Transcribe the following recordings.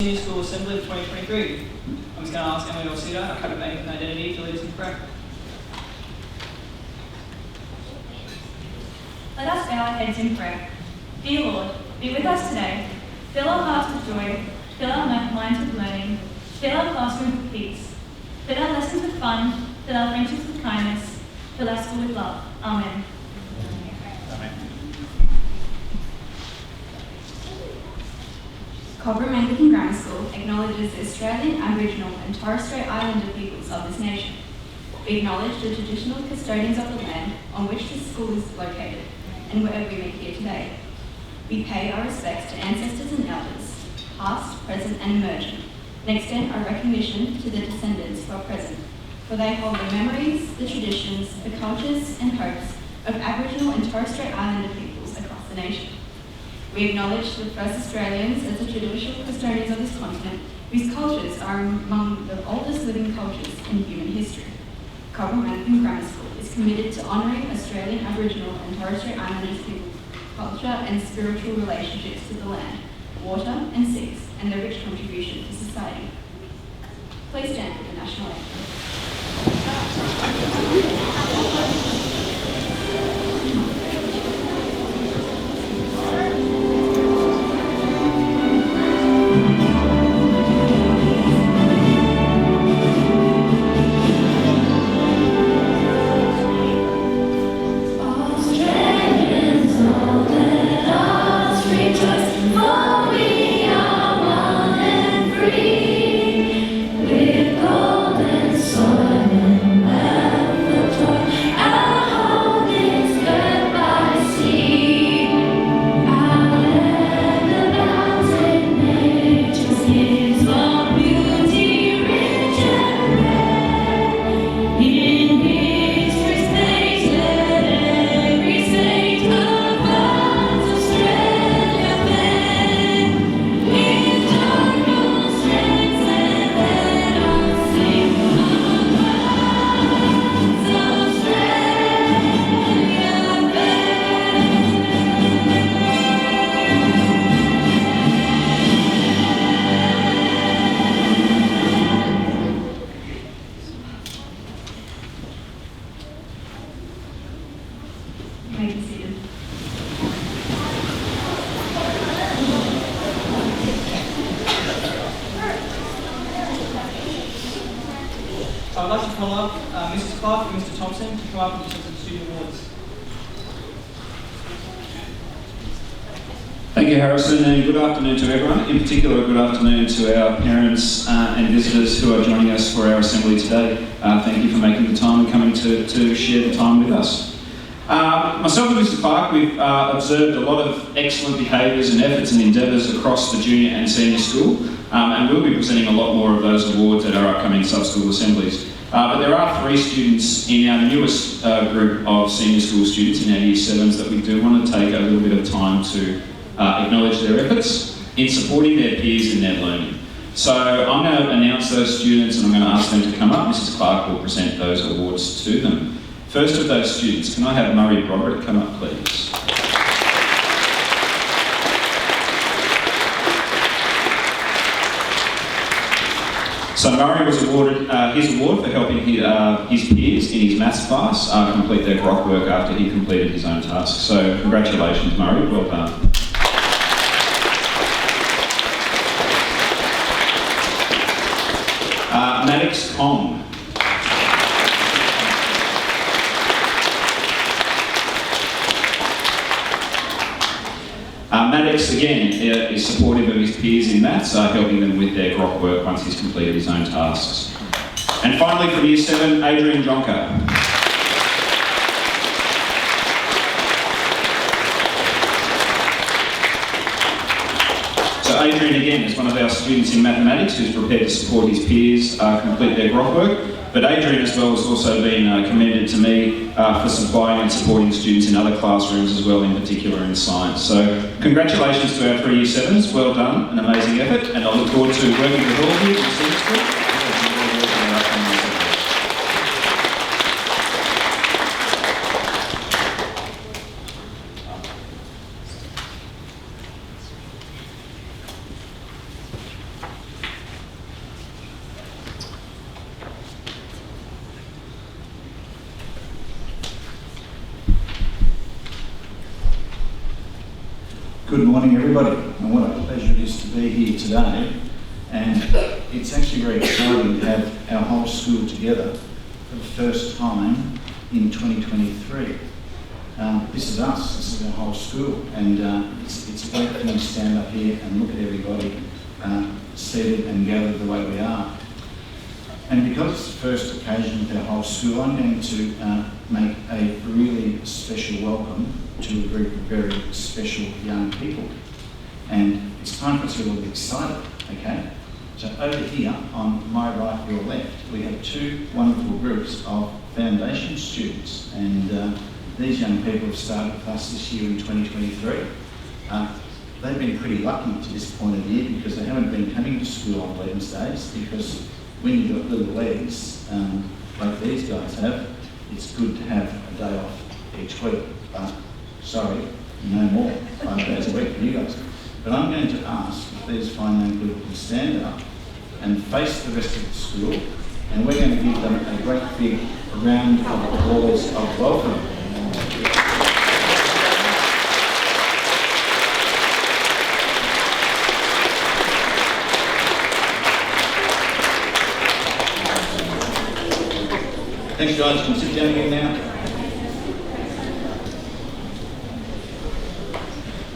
New School Assembly of 2023. I'm just going to ask Emily Dorsita, our Cabinet Bank and Identity, to lead us in prayer. Let us bow our heads in prayer. Dear Lord, be with us today. Fill our hearts with joy, fill our minds with learning, fill our classrooms with peace, fill our lessons with fun, fill our friendships with kindness, fill our school with love. Amen. Cobram Anglican Grammar School acknowledges the Australian, Aboriginal and Torres Strait Islander peoples of this nation. We acknowledge the traditional custodians of the land on which this school is located and where we meet here today. We pay our respects to ancestors and elders, past, present and emerging, and extend our recognition to the descendants who are present, for they hold the memories, the traditions, the cultures and hopes of Aboriginal and Torres Strait Islander peoples across the nation. We acknowledge the first Australians as the traditional custodians of this continent, whose cultures are among the oldest living cultures in human history. Cobram Anglican Grammar School is committed to honouring Australian, Aboriginal and Torres Strait Islander people's culture and spiritual relationships to the land, water and seas, and their rich contribution to society. Please stand for the national anthem. I'd like to call up Mrs. Clark and Mr. Thompson to come up and present the student awards. Thank you, Harrison, and good afternoon to everyone. In particular, good afternoon to our parents and visitors who are joining us for our assembly today. Thank you for making the time and coming to share the time with us. Myself and Mr. Clark, we've observed a lot of excellent behaviours and efforts and endeavours across the junior and senior school, and we'll be presenting a lot more of those awards at our upcoming sub-school assemblies. But there are 3 students in our newest group of senior school students in our Year 7s that we do want to take a little bit of time to acknowledge their efforts in supporting their peers in their learning. So I'm going to announce those students and I'm going to ask them to come up. Mrs. Clark will present those awards to them. First of those students, can I have Murray Broderick come up, please? So Murray was awarded his award for helping his peers in his maths class complete their grok work after he completed his own task. So congratulations, Murray, well done. Maddox Kong. Maddox, again, is supportive of his peers in maths, helping them with their grok work once he's completed his own tasks. And finally, from Year 7, Adrian Jonker. So Adrian, again, is one of our students in mathematics who's prepared to support his peers complete their grok work. But Adrian as well has also been commended to me for supplying and supporting students in other classrooms as well, in particular in science. So congratulations to our 3 Year 7s, well done, an amazing effort, and I look forward to working with all of you in senior school. Good morning, everybody, and what a pleasure it is to be here today. And it's actually very exciting to have our whole school together for the first time in 2023. This is us, this is our whole school, and it's a great thing to stand up here and look at everybody seated and gathered the way we are. And because it's the first occasion with our whole school, I'm going to make a really special welcome to a group of very special young people. And it's time for us to all be excited, okay? So over here, on my right, your left, we have two wonderful groups of foundation students. And these young people have started with us this year in 2023. They've been pretty lucky to this point of the year because they haven't been coming to school on Wednesdays, because when you've got little legs, like these guys have, it's good to have a day off each week. But sorry, no more 5 days a week for you guys. But I'm going to ask if these fine young people can stand up and face the rest of the school, and we're going to give them a great big round of applause of welcome. Thanks guys, you can sit down again now.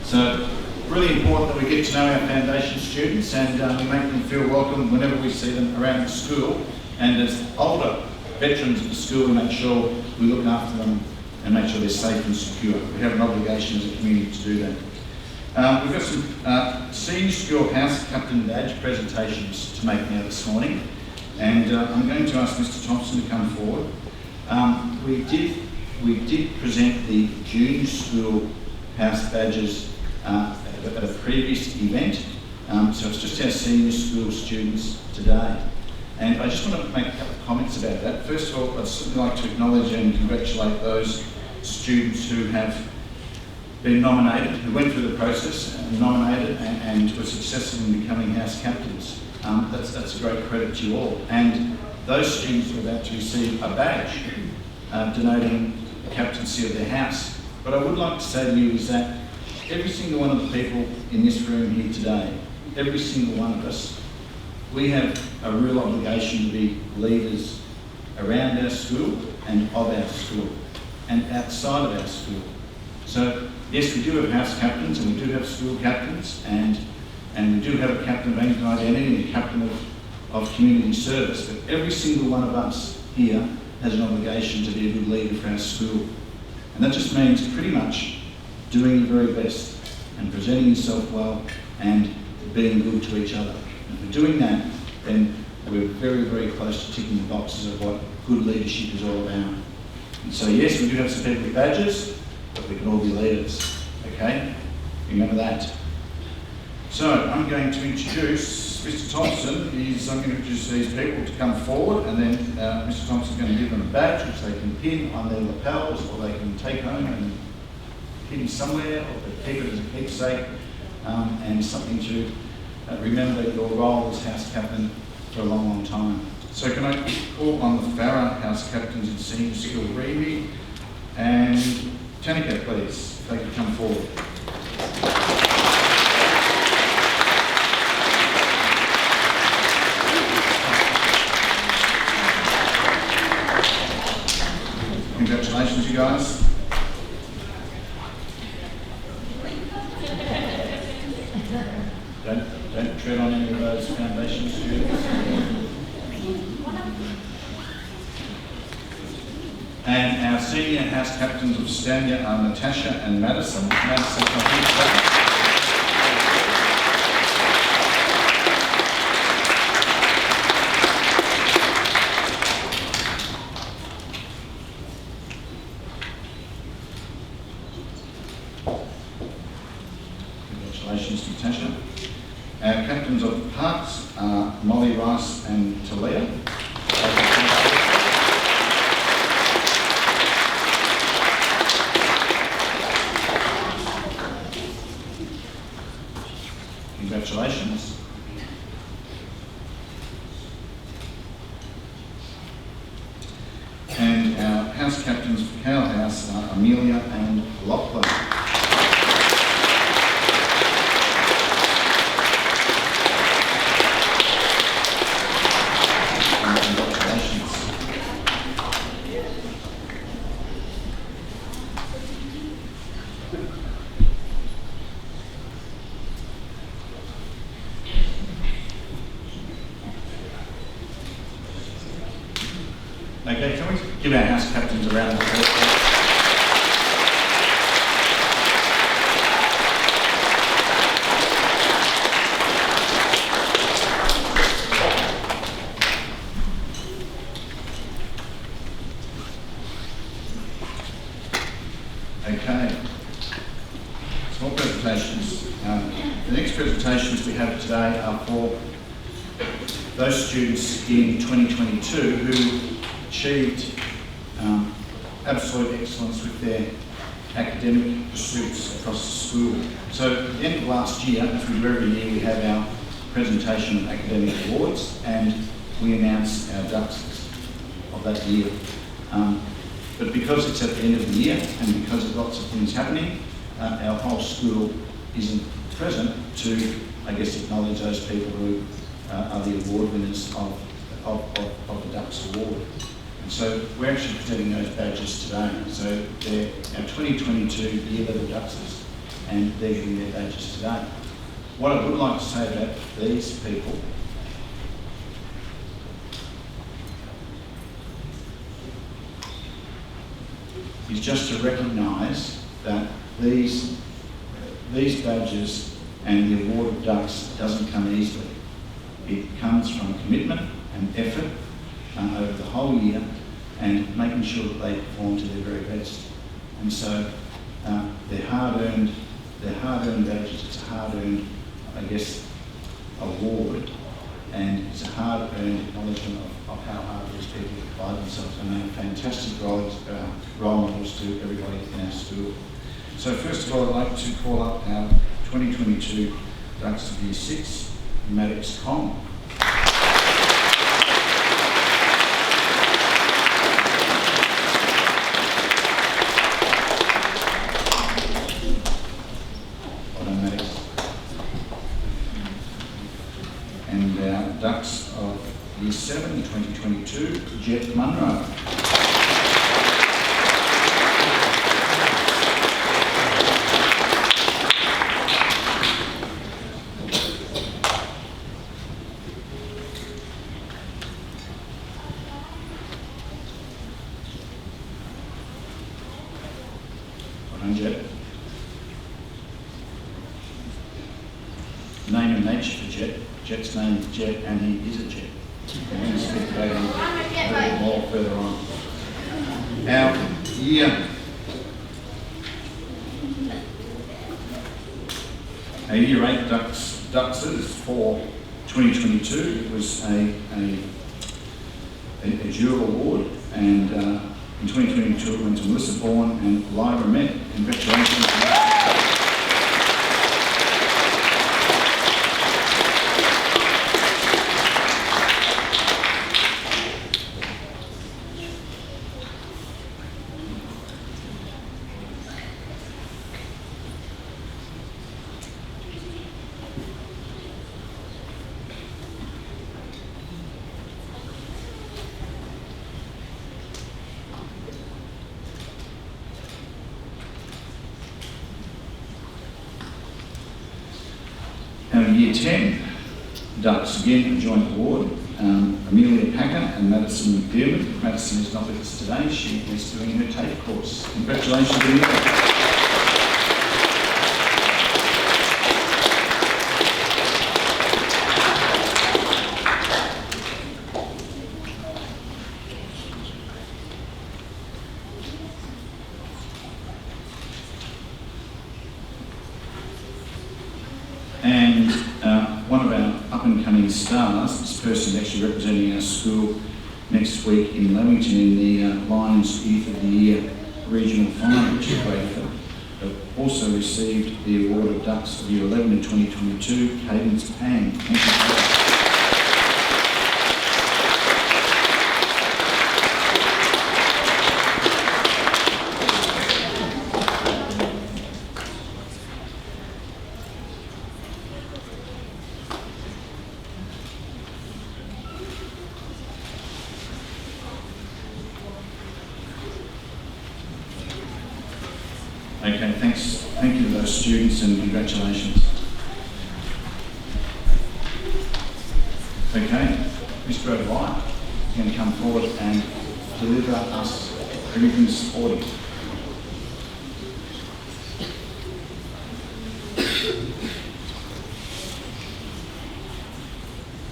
So, really important that we get to know our foundation students and we make them feel welcome whenever we see them around the school. And as older veterans of the school, we make sure we look after them and make sure they're safe and secure. We have an obligation as a community to do that. We've got some senior school house captain badge presentations to make now this morning. And I'm going to ask Mr. Thompson to come forward. We did present the junior school house badges at a previous event, so it's just our senior school students today. And I just want to make a couple of comments about that. First of all, I'd certainly like to acknowledge and congratulate those students who have been nominated, who went through the process and nominated and were successful in becoming house captains. That's a great credit to you all. And those students are about to receive a badge denoting the captaincy of their house. What I would like to say to you is that every single one of the people in this room here today, every single one of us, we have a real obligation to be leaders around our school and of our school and outside of our school. So yes, we do have house captains and we do have school captains and we do have a captain of anglican identity and a captain of community service, but every single one of us here has an obligation to be a good leader for our school. And that just means pretty much doing your very best and presenting yourself well and being good to each other. And if we're doing that, then we're very, very close to ticking the boxes of what good leadership is all about. And so yes, we do have some people with badges, but we can all be leaders, okay? Remember that. So I'm going to introduce Mr. Thompson. I'm going to introduce these people to come forward, and then Mr. Thompson's going to give them a badge which they can pin on their lapels, or they can take home and pin somewhere, or keep it as a keepsake, and something to remember your role as house captain for a long, long time. So can I call on the Farah house captains in senior school, Reeve and Tanika, please, if they could come forward. Congratulations, you guys. Don't tread on any of those foundation students. And our senior house captains of Stania are Natasha and Madison. Madison, congratulations, Natasha. Our captains of parks are Molly Rice and Talia. Congratulations. And our house captains for Cow House are Amelia and Lachlan. Okay, can we give our house captains a round of applause? Okay, small presentations. The next presentations we have today are for those students in 2022 who achieved absolute excellence with their academic pursuits across the school. So at the end of last year, as we do every year, we have our presentation of academic awards and we announce our ducks of that year. But because it's at the end of the year and because of lots of things happening, our whole school isn't present to, I guess, acknowledge those people who are the award winners of the Ducks Award. And so we're actually presenting those badges today. So they're our 2022 year level Ducksters and they're getting their badges today. What I would like to say about these people is just to recognise that these badges and the award of Ducks doesn't come easily. It comes from commitment and effort over the whole year and making sure that they perform to their very best. And so they're hard-earned badges. It's a hard-earned, I guess, award, and it's a hard-earned acknowledgement of how hard these people apply themselves, and they're fantastic role models to everybody in our school. So first of all, I'd like to call up our 2022 Ducks of Year 6, Maddox Kong. And our Ducks of Year 7, 2022, Jet Munro. Well done, Jet. Name and nature for Jet. Jet's name is Jet and he is a Jet. We're going to speak about him a little more further on. Our Year 8 Ducksters for 2022 was a dual award, and in 2022 it went to Melissa Bourne and Lyra Met. Congratulations. Our Year 10 Ducks, again a joint award, Amelia Packer and Madison McDermott. Madison is not with us today, she is doing her TAFE course. Congratulations, Amelia. And one of our up-and-coming stars, this person is actually representing our school next week in Leamington in the Lions Youth of the Year Regional Final, which is great for. Also received the award of Ducks of Year 11 in 2022, Cadence Pang. Thank you. Okay, thanks. Thank you to those students and congratulations. Okay, Mr. O'Dwyer, you can come forward and deliver us everything sporting.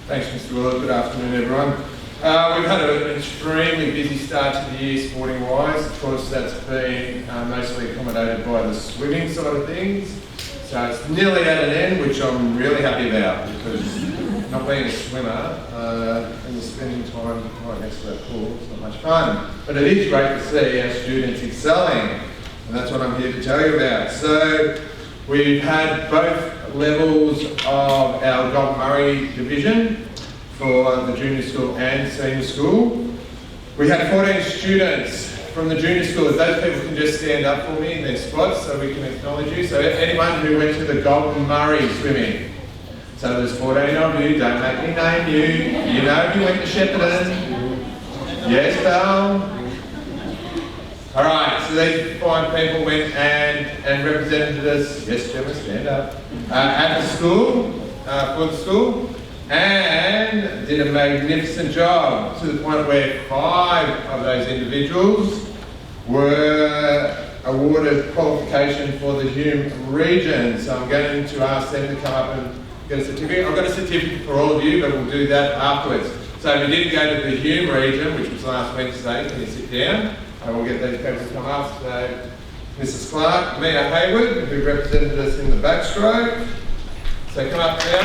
Thanks, Mr. Willett. Good afternoon, everyone. We've had an extremely busy start to the year, sporting-wise. Of course, that's been mostly accommodated by the swimming side of things. So it's nearly at an end, which I'm really happy about, because not being a swimmer and spending time right next to that pool, it's not much fun. But it is great to see our students excelling, and that's what I'm here to tell you about. So we've had both levels of our Gold Murray division for the junior school and senior school. We had 14 students from the junior school. If those people can just stand up for me in their spots so we can acknowledge you. So anyone who went to the Gold Murray swimming. So there's 14 of you, don't make me name you. You know who went to Shepparton? Yes, Belle? Alright, so these fine people went and represented us, yes Gemma, stand up, at the school, for the school, and did a magnificent job to the point where 5 of those individuals were awarded qualification for the Hume region. So I'm going to ask them to come up and get a certificate. I've got a certificate for all of you, but we'll do that afterwards. So if you did go to the Hume region, which was last Wednesday, can you sit down? And we'll get these people to come up. So Mrs. Clark, Mia Hayward, who represented us in the backstroke. So come up now.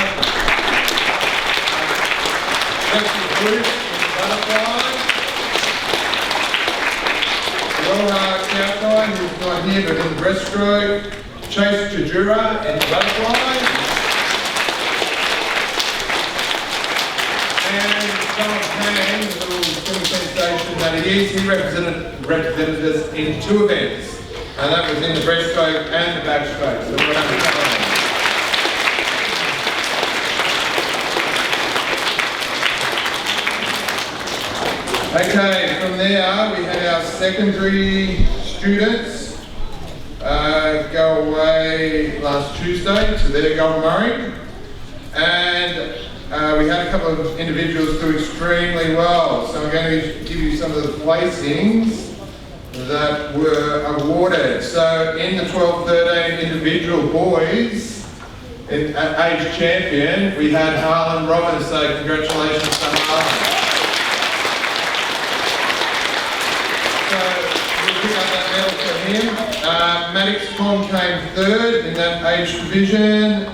Betsy Bruce in the butterfly. Roha Kaukai, who's not here but in the breaststroke. Chase Chajura in the butterfly. And John Payne, the little swimming sensation that he is, he represented us in 2 events. And that was in the breaststroke and the backstroke. So we're going to cover that. Okay, from there we had our secondary students go away last Tuesday to their Gold Murray. And we had a couple of individuals do extremely well. So I'm going to give you some of the placings that were awarded. So in the 12-13 individual boys, at age champion, we had Harlan Robbins. So congratulations to Harlan. Pick up that medal for him. Maddox Tom came 3rd in that age division.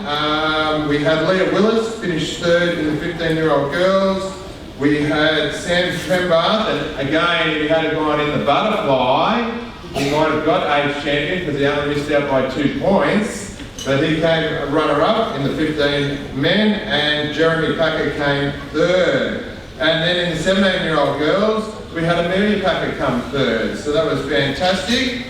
We had Leah Willis finish 3rd in the 15-year-old girls. We had Sam Trembath, and again, if he had gone in the butterfly, he might have got age champion because he only missed out by 2 points. But he came a runner-up in the 15 men, and Jeremy Packer came 3rd. And then in the 17-year-old girls, we had Amelia Packer come 3rd, so that was fantastic.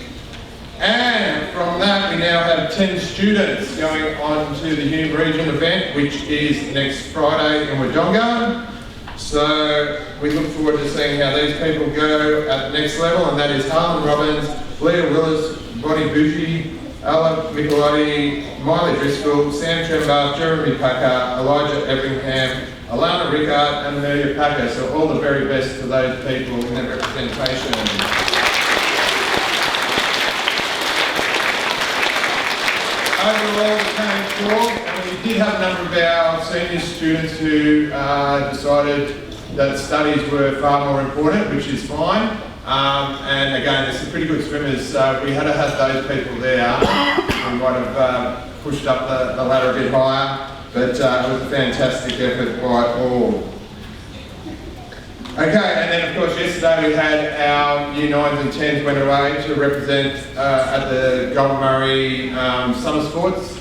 And from that, we now have 10 students going on to the Hume Region event, which is next Friday in Wodonga. So we look forward to seeing how these people go at the next level, and that is Harlan Robbins, Leah Willis, Bonnie Bougie, Ella Michelotti, Miley Driscoll, Sam Trembath, Jeremy Packer, Elijah Everingham, Alana Rickard and Amelia Packer, so all the very best to those people in their representation. Overall, we came 4th, and we did have a number of our senior students who decided that studies were far more important, which is fine. And again, there's some pretty good swimmers, so if we had had those people there, we might have pushed up the ladder a bit higher. But it was a fantastic effort by all. Okay, and then of course yesterday we had our Year 9s and 10s went away to represent at the Gold Murray Summer Sports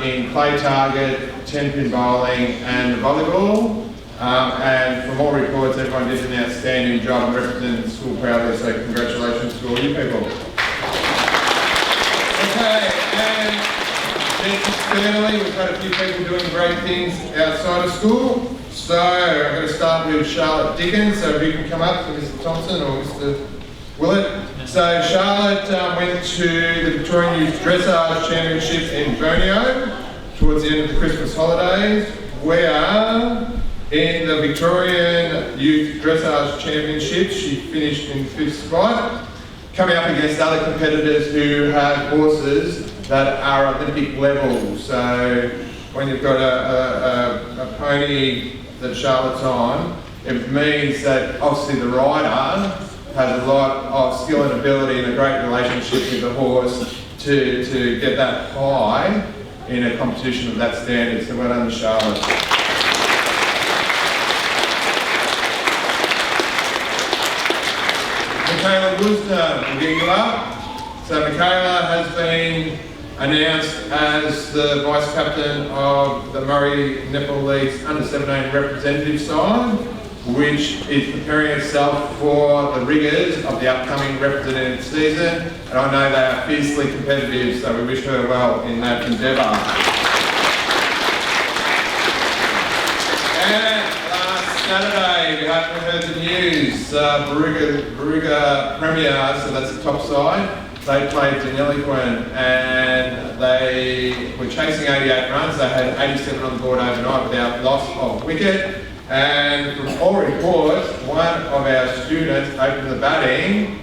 in clay target, 10-pin bowling and volleyball. And from all reports, everyone did an outstanding job and represented the school proudly, so congratulations to all you people. Okay, and externally, we've had a few people doing great things outside of school. So I'm going to start with Charlotte Dickens, so if you can come up to Mr. Thompson or Mr. Willett. So Charlotte went to the Victorian Youth Dressage Championship in Borneo towards the end of the Christmas holidays, where in the Victorian Youth Dressage Championships. She finished in 5th spot, coming up against other competitors who have horses that are Olympic level. So when you've got a pony that Charlotte's on, it means that obviously the rider has a lot of skill and ability and a great relationship with the horse to get that high in a competition of that standard. So well done, Charlotte. Michaela Woosner will get you up. So Michaela has been announced as the Vice Captain of the Murray Netball League's Under-17 representative side, which is preparing itself for the rigours of the upcoming representative season. And I know they are fiercely competitive, so we wish her well in that endeavour. And last Saturday, we haven't heard the news, Baruga Premier, so that's the top side, they played Deniliquin and they were chasing 88 runs. They had 87 on the board overnight without loss of wicket. And from all reports, one of our students opened the batting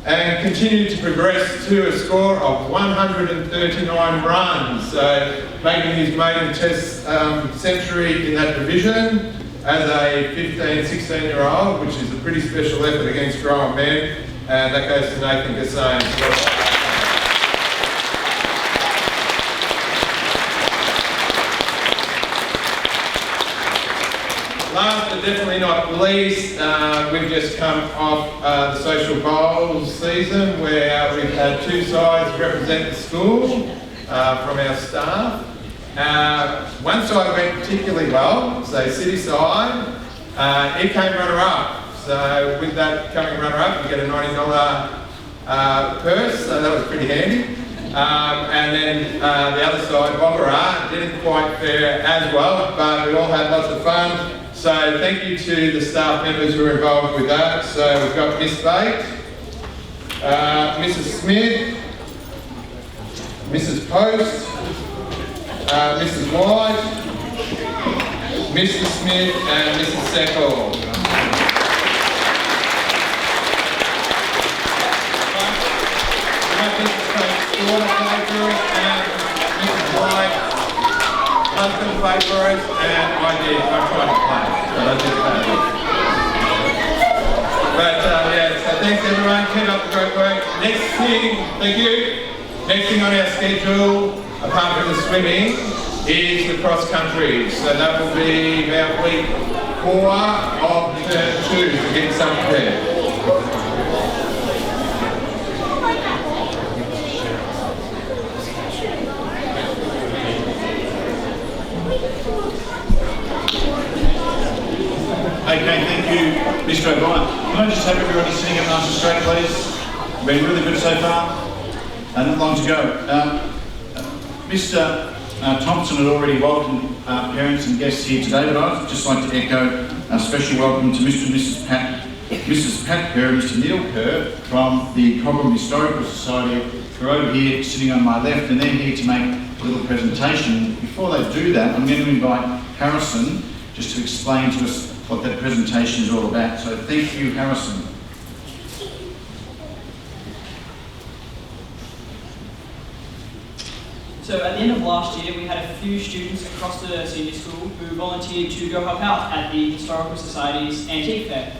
and continued to progress to a score of 139 runs. So making his maiden test century in that division as a 15, 16-year-old, which is a pretty special effort against grown men. And that goes to Nathan Gassane. Last but definitely not least, we've just come off the social bowls season where we've had two sides represent the school from our staff. One side went particularly well, so City side, it came runner-up. So with that coming runner-up, you get a $90 purse, so that was pretty handy. And then the other side, Boggarah, didn't quite fare as well, but we all had lots of fun. So thank you to the staff members who were involved with that. So we've got Miss Bate, Mrs. Smith, Mrs. Post, Mrs. White, Mr. Smith and Mrs. Seckle. Husband played for us, and I did. I tried to play, but I didn't play. But yeah, so thanks everyone. Keep up the great work. Next thing, thank you. Next thing on our schedule, apart from the swimming, is the cross country. So that will be about week 4 of term 2 to get some prepared. Okay, thank you, Mr. O'Brien. Can I just have everybody sitting up nice and straight, please? Been really good so far. Not long to go. Mr. Thompson had already welcomed parents and guests here today, but I'd just like to echo a special welcome to Mr. and Mrs. Pat Kerr and Mr. Neil Kerr from the Cobram Historical Society, who are over here sitting on my left, and they're here to make a little presentation. Before they do that, I'm going to invite Harrison just to explain to us what that presentation is all about. So thank you, Harrison. So at the end of last year, we had a few students across the senior school who volunteered to go help out at the Historical Society's antique fair.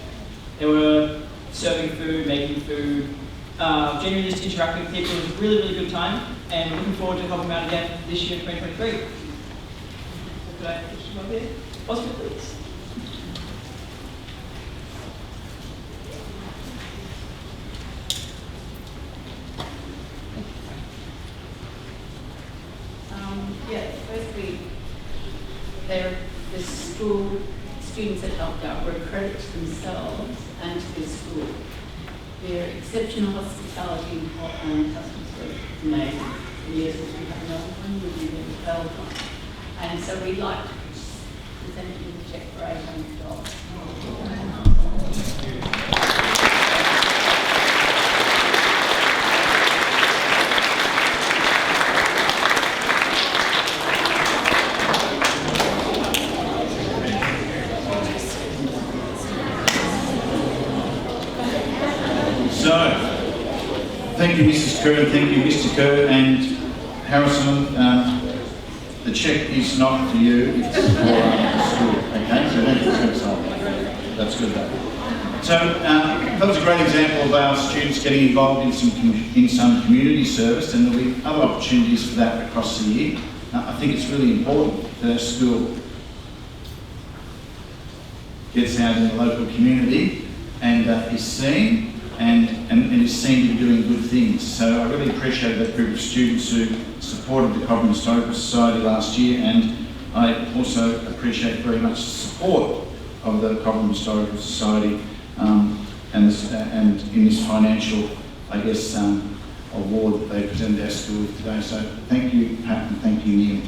They were serving food, making food, genuinely just interacting with people. It was a really, really good time, and we're looking forward to helping out again this year, 2023. So could I push them up here? Oscar, please. First week, the school students that helped out were a credit to themselves and to the school. Their exceptional hospitality and customer service is amazing. The years that we have another one, we'll be really well done. And so we'd like to present you the check for $800. Thank you, Mrs. Kerr, and thank you, Mr. Kerr, and Harrison. The cheque is not for you, it's for the school, okay? So thank you for that. That's good, though. So that was a great example of our students getting involved in some community service, and there'll be other opportunities for that across the year. I think it's really important that our school gets out in the local community and is seen and is seen to be doing good things. So I really appreciate that group of students who supported the Cobram Historical Society last year, and I also appreciate very much the support of the Cobram Historical Society and in this financial, I guess, award that they presented our school with today. So thank you, Pat, and thank you, Neil.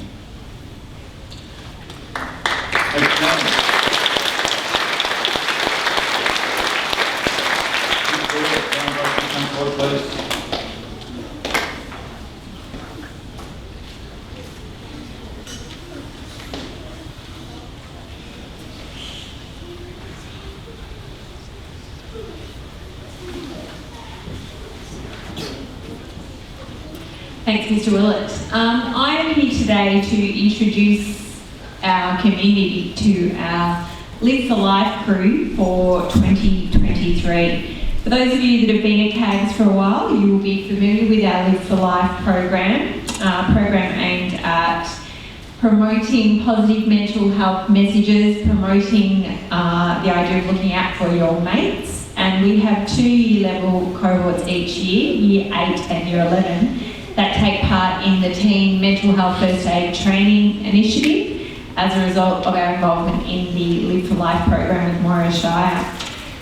Thanks, Mr. Willett. I'm here today to introduce our community to our Live for Life crew for 2023. For those of you that have been at CAGS for a while, you will be familiar with our Live for Life program, aimed at promoting positive mental health messages, promoting the idea of looking out for your mates. And we have 2 year level cohorts each year, Year 8 and Year 11, that take part in the Teen Mental Health First Aid Training Initiative as a result of our involvement in the Live for Life program with Moira Shire.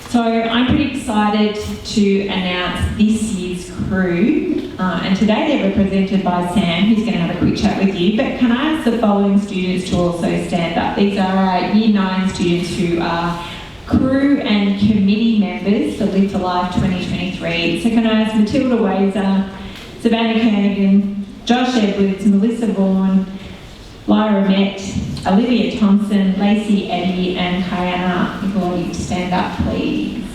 So I'm pretty excited to announce this year's crew, and today they're represented by Sam, who's going to have a quick chat with you. But can I ask the following students to also stand up? These are our Year 9 students who are crew and committee members for Live for Life 2023. So can I ask Matilda Wazer, Savannah Kernigan, Josh Edwards, Melissa Vaughan, Lyra Met, Olivia Thompson, Lacey Eddy and Kayana Nicoli to stand up, please.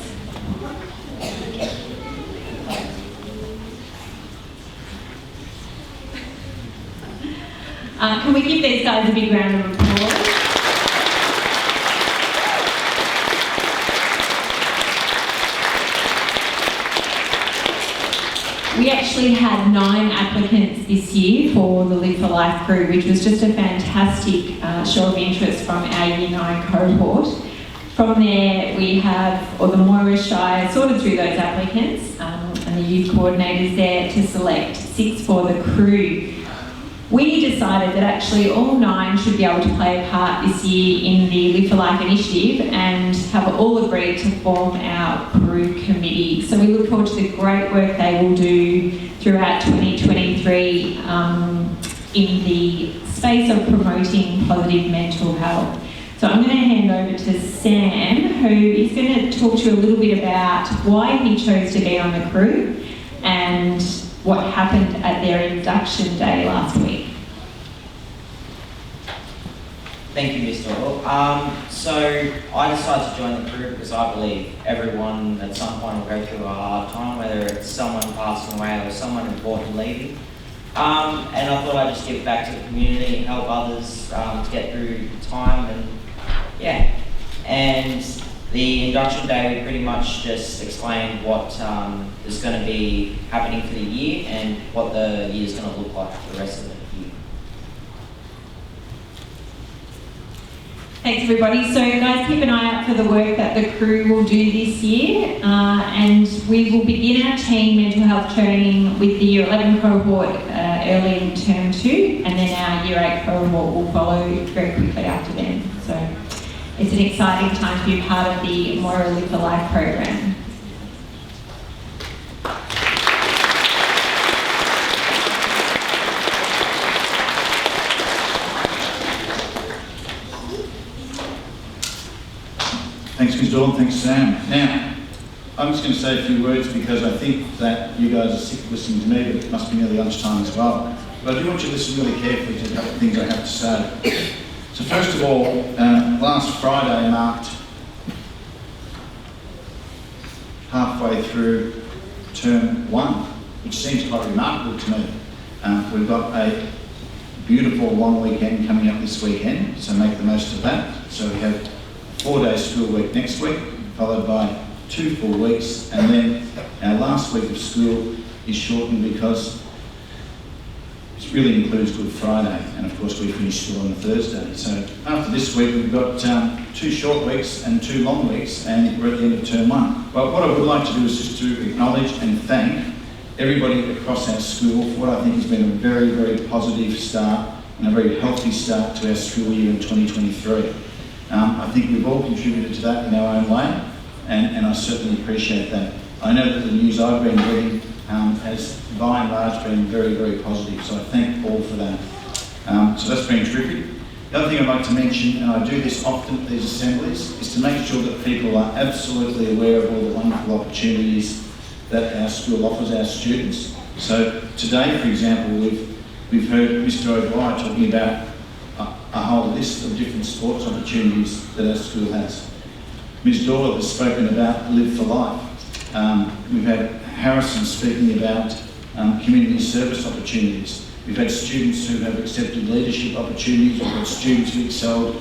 Can we give these guys a big round of applause? We actually had 9 applicants this year for the Live for Life crew, which was just a fantastic show of interest from our Year 9 cohort. From there, we have, the Moira Shire sorted through those applicants, and the youth coordinators there to select 6 for the crew. We decided that actually all 9 should be able to play a part this year in the Live for Life initiative and have all agreed to form our crew committee. So we look forward to the great work they will do throughout 2023 in the space of promoting positive mental health. So I'm going to hand over to Sam, who is going to talk to you a little bit about why he chose to be on the crew and what happened at their induction day last week. Thank you, Mr. Hall. So I decided to join the crew because I believe everyone at some point will go through a hard time, whether it's someone passing away or someone important leaving. And I thought I'd just give back to the community and help others to get through time, and yeah. And the induction day, we pretty much just explained what is going to be happening for the year and what the year is going to look like for the rest of the year. Thanks everybody. So guys, keep an eye out for the work that the crew will do this year, and we will begin our teen mental health training with the Year 11 cohort early in term 2, and then our Year 8 cohort will follow very quickly after them. So it's an exciting time to be part of the Moira Live for Life program. Thanks, Ms. Dawn. Thanks, Sam. Now, I'm just going to say a few words because I think that you guys are sick of listening to me, but it must be nearly lunchtime as well. But I do want you to listen really carefully to a couple of things I have to say. So first of all, last Friday marked halfway through term 1 which seems quite remarkable to me. We've got a beautiful long weekend coming up this weekend, so make the most of that. So we have a 4-day school week next week, followed by 2 full weeks, and then our last week of school is shortened because it really includes Good Friday, and of course we finish school on a Thursday. So after this week we've got 2 short weeks and 2 long weeks, and we're at the end of term 1. But what I would like to do is just to acknowledge and thank everybody across our school for what I think has been a very, very positive start and a very healthy start to our school year in 2023. I think we've all contributed to that in our own way, and I certainly appreciate that. I know that the news I've been getting has by and large been very, very positive, so I thank all for that. So that's been terrific. The other thing I'd like to mention, and I do this often at these assemblies, is to make sure that people are absolutely aware of all the wonderful opportunities that our school offers our students. So today, for example, we've heard Mr. O'Dwyer talking about a whole list of different sports opportunities that our school has. Ms. Doyle has spoken about Live for Life. We've had Harrison speaking about community service opportunities. We've had students who have accepted leadership opportunities. We've had students who excelled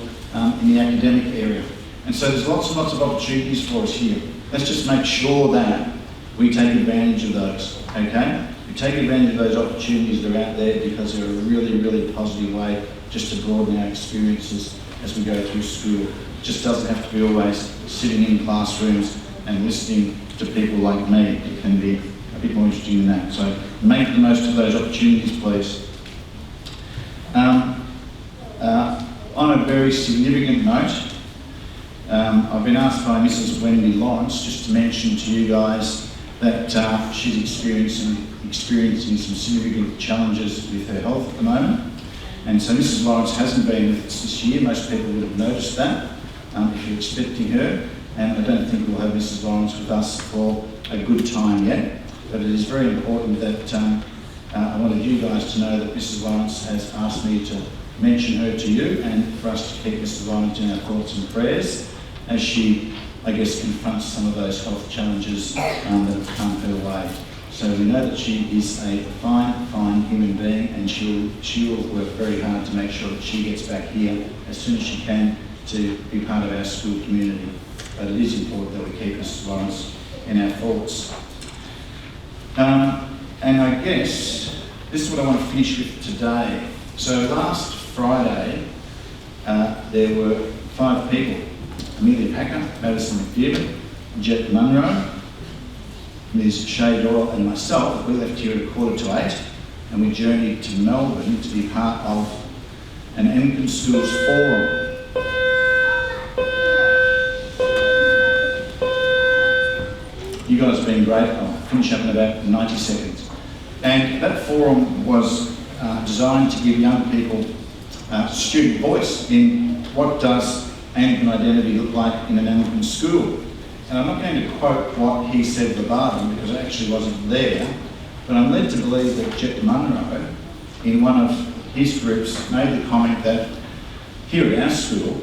in the academic area. And so there's lots and lots of opportunities for us here. Let's just make sure that we take advantage of those, okay? We take advantage of those opportunities that are out there because they're a really, really positive way just to broaden our experiences as we go through school. It just doesn't have to be always sitting in classrooms and listening to people like me. It can be a bit more interesting than that. So make the most of those opportunities, please. On a very significant note, I've been asked by Mrs. Wendy Lawrence just to mention to you guys that she's experiencing some significant challenges with her health at the moment. And so Mrs. Lawrence hasn't been with us this year. Most people would have noticed that if you're expecting her. And I don't think we'll have Mrs. Lawrence with us for a good time yet. But it is very important that I wanted you guys to know that Mrs. Lawrence has asked me to mention her to you and for us to keep Mrs. Lawrence in our thoughts and prayers as she, I guess, confronts some of those health challenges that have come her way. So we know that she is a fine, fine human being, and she will work very hard to make sure that she gets back here as soon as she can to be part of our school community. But it is important that we keep Mrs. Lawrence in our thoughts. And I guess this is what I want to finish with today. So last Friday, there were 5 people: Amelia Packer, Madison McDiarmid, Jet Munro, Ms. Shay Doyle and myself. We left here at 7:45 and we journeyed to Melbourne to be part of an Anglican Schools Forum. You guys have been great. I'll finish up in about 90 seconds. And that forum was designed to give young people student voice in what does Anglican identity look like in an Anglican school. And I'm not going to quote what he said verbatim because it actually wasn't there, but I'm led to believe that Jet Munro, in one of his groups, made the comment that here at our school,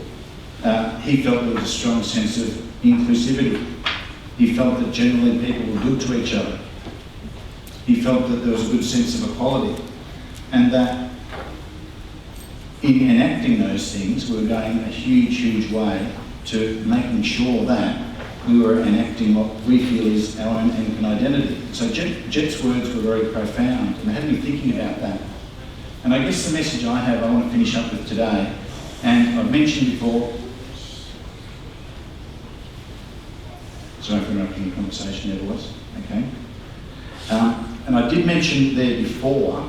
he felt there was a strong sense of inclusivity. He felt that generally people were good to each other. He felt that there was a good sense of equality, and that in enacting those things, we were going a huge, huge way to making sure that we were enacting what we feel is our own Anglican identity. So Jet's words were very profound, and had me thinking about that. And I guess the message I have, I want to finish up with today, and I've mentioned before, sorry for interrupting the conversation there, boys, okay. And I did mention there before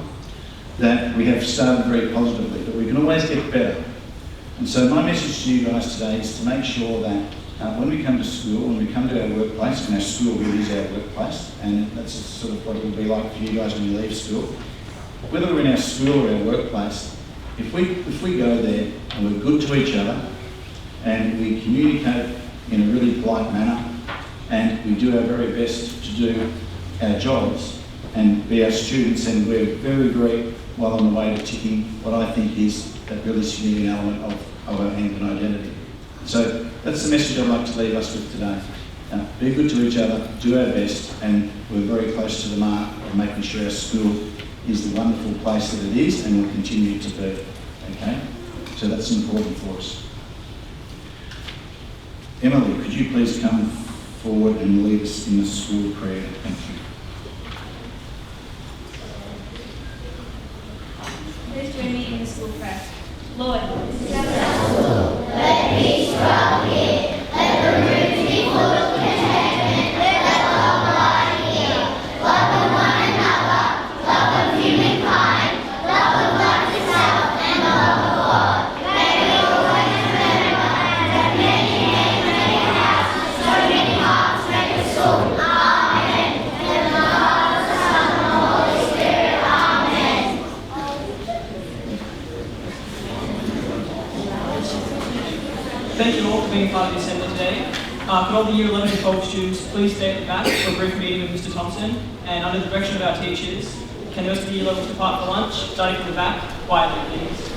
that we have started very positively, but we can always get better. And so my message to you guys today is to make sure that when we come to school, when we come to our workplace, and our school really is our workplace, and that's sort of what it will be like for you guys when you leave school, whether we're in our school or our workplace, if we go there and we're good to each other, and we communicate in a really polite manner, and we do our very best to do our jobs and be our students, and we're very, very well on the way to ticking what I think is that really significant element of our Anglican identity. So that's the message I'd like to leave us with today. be good to each other, do our best, and we're very close to the mark of making sure our school is the wonderful place that it is and will continue to be. Okay? So that's important for us. Emily, could you please come forward and lead us in the school prayer? Thank you. Please join me in the school prayer. Lord, Let peace dwell here. Let the rooms be full of contentment. Let love abide here. Love of one another. Love of humankind. Love of life itself. And the love of God. May we always remember that many hands make a house. So many hearts make a soul. Amen. And the Father, the Son, and the Holy Spirit. Amen. Thank you all for being part of the assembly today. Could all the Year 11 and 12 students please stay at the back for a brief meeting with Mr. Thompson, and under the direction of our teachers, can those of the Year 11s depart for lunch, starting from the back, quietly please.